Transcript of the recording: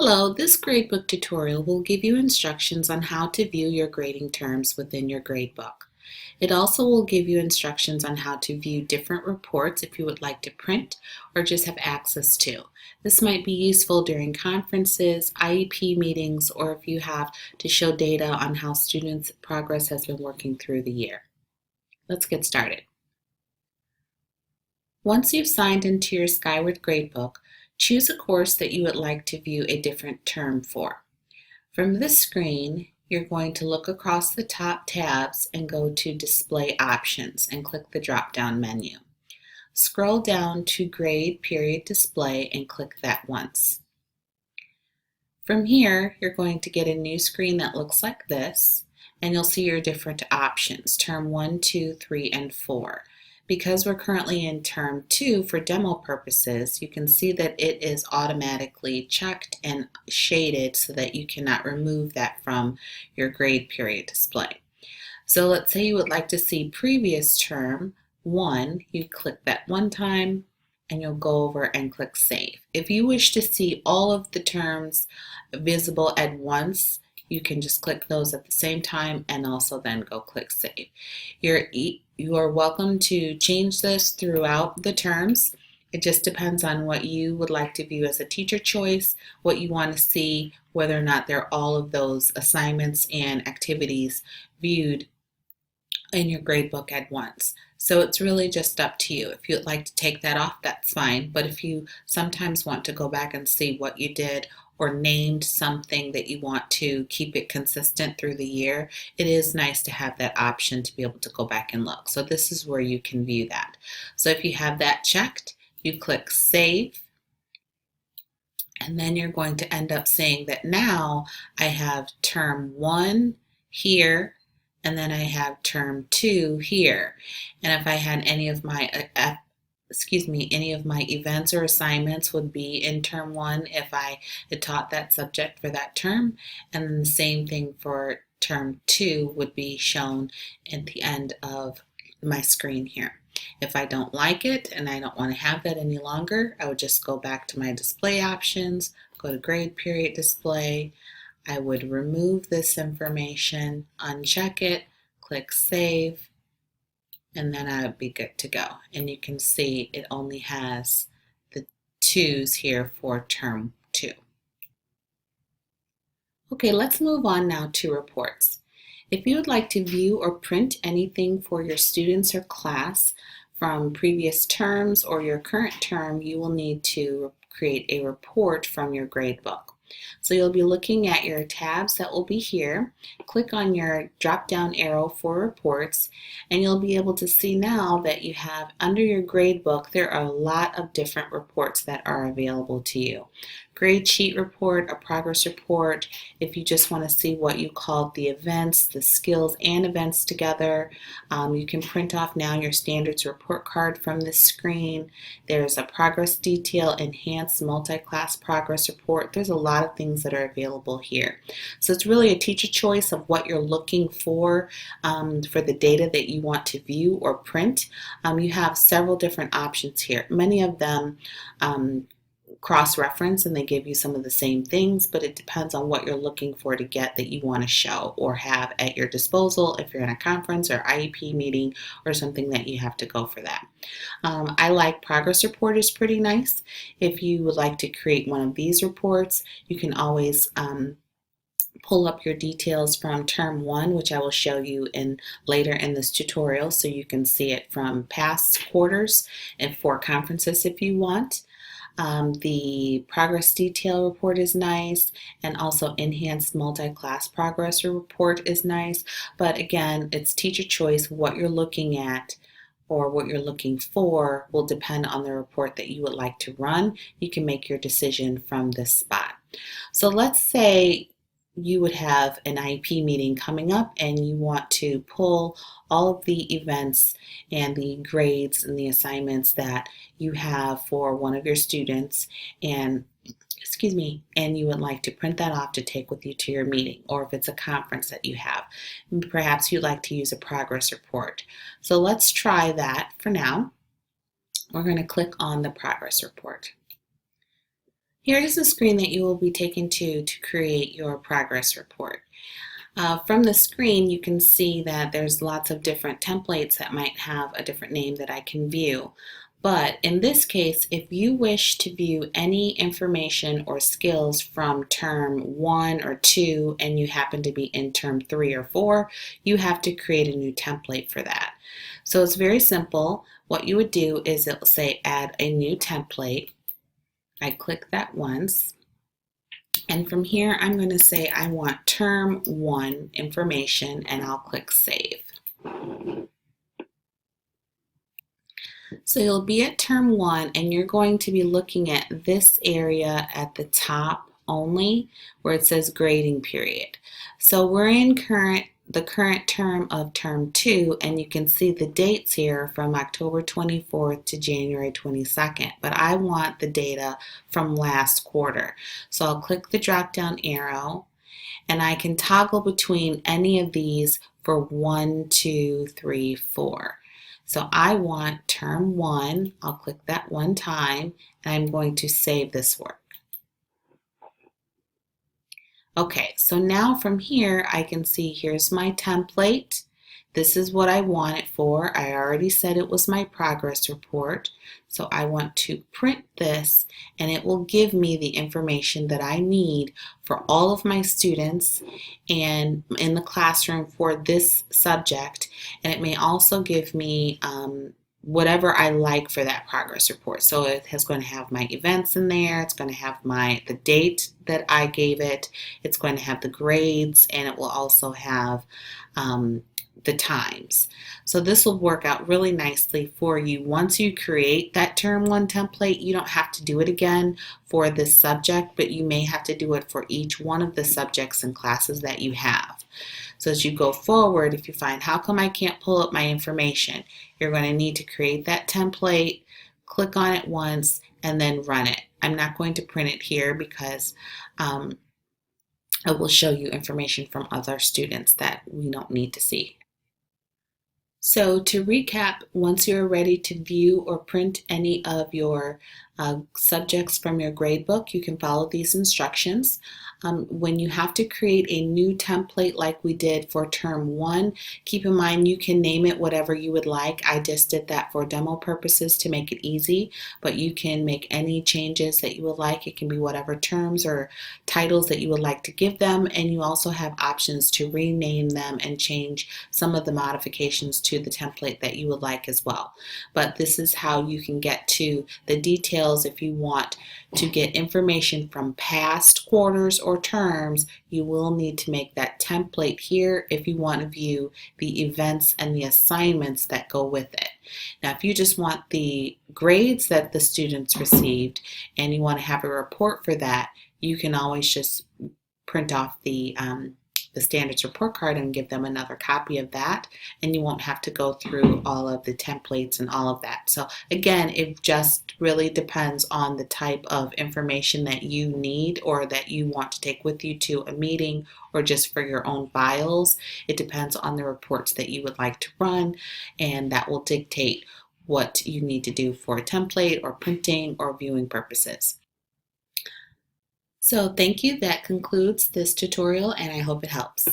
Hello, this gradebook tutorial will give you instructions on how to view your grading terms within your gradebook. It also will give you instructions on how to view different reports if you would like to print or just have access to. This might be useful during conferences, IEP meetings, or if you have to show data on how students' progress has been working through the year. Let's get started. Once you've signed into your Skyward Gradebook, choose a course that you would like to view a different term for. From this screen, you're going to look across the top tabs and go to Display Options and click the drop-down menu. Scroll down to Grade Period Display and click that once. From here, you're going to get a new screen that looks like this, and you'll see your different options, Term 1, 2, 3, and 4. Because we're currently in Term 2 for demo purposes, you can see that it is automatically checked and shaded so that you cannot remove that from your grade period display. So let's say you would like to see previous Term 1, you click that one time and you'll go over and click Save. If you wish to see all of the terms visible at once, you can just click those at the same time and also then go click Save. You are welcome to change this throughout the terms. It just depends on what you would like to view as a teacher choice, what you want to see, whether or not there are all of those assignments and activities viewed in your gradebook at once. So it's really just up to you. If you'd like to take that off, that's fine. But if you sometimes want to go back and see what you did or named something that you want to keep it consistent through the year, it is nice to have that option to be able to go back and look. So this is where you can view that. So if you have that checked, you click Save, and then you're going to end up saying that now I have Term 1 here, and then I have Term 2 here. And if I had any of my any of my events or assignments would be in Term 1 if I had taught that subject for that term, and then the same thing for Term 2 would be shown at the end of my screen here. If I don't like it and I don't want to have that any longer, I would just go back to my display options, go to Grade Period Display. I would remove this information, uncheck it, click Save, and then I would be good to go. And you can see it only has the 2s here for Term 2. Okay, let's move on now to reports. If you would like to view or print anything for your students or class from previous terms or your current term, you will need to create a report from your gradebook. So you'll be looking at your tabs that will be here. Click on your drop-down arrow for reports, and you'll be able to see now that you have under your gradebook, there are a lot of different reports that are available to you. Grade sheet report, a progress report, if you just want to see what you called the events, the skills and events together. You can print off now your standards report card from this screen. There's a progress detail, enhanced multi-class progress report. There's a lot of things that are available here. So it's really a teacher choice of what you're looking for the data that you want to view or print. You have several different options here. Many of them cross-reference and they give you some of the same things, but it depends on what you're looking for to get that you want to show or have at your disposal if you're in a conference or IEP meeting or something that you have to go for that. I like progress report is pretty nice. If you would like to create one of these reports, you can always pull up your details from Term 1, which I will show you later in this tutorial so you can see it from past quarters and for conferences if you want. The progress detail report is nice, and also enhanced multi-class progress report is nice, but again, it's teacher choice. What you're looking at or what you're looking for will depend on the report that you would like to run. You can make your decision from this spot. So let's say you would have an IEP meeting coming up and you want to pull all of the events and the grades and the assignments that you have for one of your students and you would like to print that off to take with you to your meeting, or if it's a conference that you have, perhaps you'd like to use a progress report. So let's try that for now. We're going to click on the progress report. Here is the screen that you will be taken to create your progress report. From the screen, you can see that there's lots of different templates that might have a different name that I can view. But in this case, if you wish to view any information or skills from term 1 or 2 and you happen to be in term 3 or 4, you have to create a new template for that. So it's very simple. What you would do is it will say add a new template. I click that once. And from here, I'm going to say I want term 1 information and I'll click save. So you'll be at term 1 and you're going to be looking at this area at the top only where it says grading period. So we're in the current term of term 2 and you can see the dates here from October 24th to January 22nd, but I want the data from last quarter. So I'll click the drop down arrow and I can toggle between any of these for 1, 2, 3, 4. So I want term 1, I'll click that one time and I'm going to save this work. Okay, so now from here I can see here's my template. This is what I want it for. I already said it was my progress report. So I want to print this and it will give me the information that I need for all of my students and in the classroom for this subject. And it may also give me whatever I like for that progress report. So it is going to have my events in there, it's going to have the date that I gave it, it's going to have the grades, and it will also have the times. So this will work out really nicely for you. Once you create that term 1 template, you don't have to do it again for this subject, but you may have to do it for each one of the subjects and classes that you have. So as you go forward, if you find, how come I can't pull up my information? You're going to need to create that template, click on it once, and then run it. I'm not going to print it here because I will show you information from other students that we don't need to see. So to recap, once you're ready to view or print any of your subjects from your gradebook, you can follow these instructions. When you have to create a new template like we did for term 1, keep in mind you can name it whatever you would like. I just did that for demo purposes to make it easy, but you can make any changes that you would like. It can be whatever terms or titles that you would like to give them, and you also have options to rename them and change some of the modifications to the template that you would like as well. But this is how you can get to the details. If you want to get information from past quarters or terms, you will need to make that template here if you want to view the events and the assignments that go with it. Now, if you just want the grades that the students received and you want to have a report for that, you can always just print off the standards report card and give them another copy of that, and you won't have to go through all of the templates and all of that. So again, it just really depends on the type of information that you need or that you want to take with you to a meeting or just for your own files. It depends on the reports that you would like to run, and that will dictate what you need to do for a template or printing or viewing purposes. So thank you. That concludes this tutorial and I hope it helps.